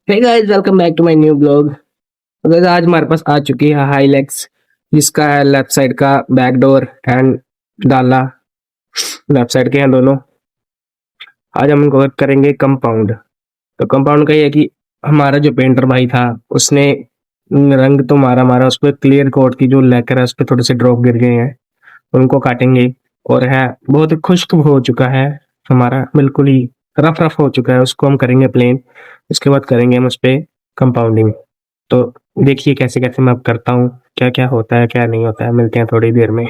Hey guys, welcome back to my new blog. तो guys आज हमारे पास आ चुकी है हाईलैक्स, जिसका है लेफ्ट साइड का बैक डोर एंड डाला लेफ्ट साइड के हैं दोनों। आज हम इनको करेंगे कंपाउंड। तो कंपाउंड का ये है कि हमारा जो पेंटर भाई था उसने रंग तो मारा मारा उस पर क्लियर कोट की जो लैकर है उस पर थोड़े से ड्रॉप गिर गए हैं, उनको काटेंगे। और है बहुत ही खुश्क हो चुका है हमारा, बिल्कुल ही रफ रफ हो चुका है, उसको हम करेंगे प्लेन। उसके बाद करेंगे हम उस पर कंपाउंडिंग। तो देखिए कैसे कैसे मैं अब करता हूँ, क्या क्या होता है क्या नहीं होता है, मिलते हैं थोड़ी देर में।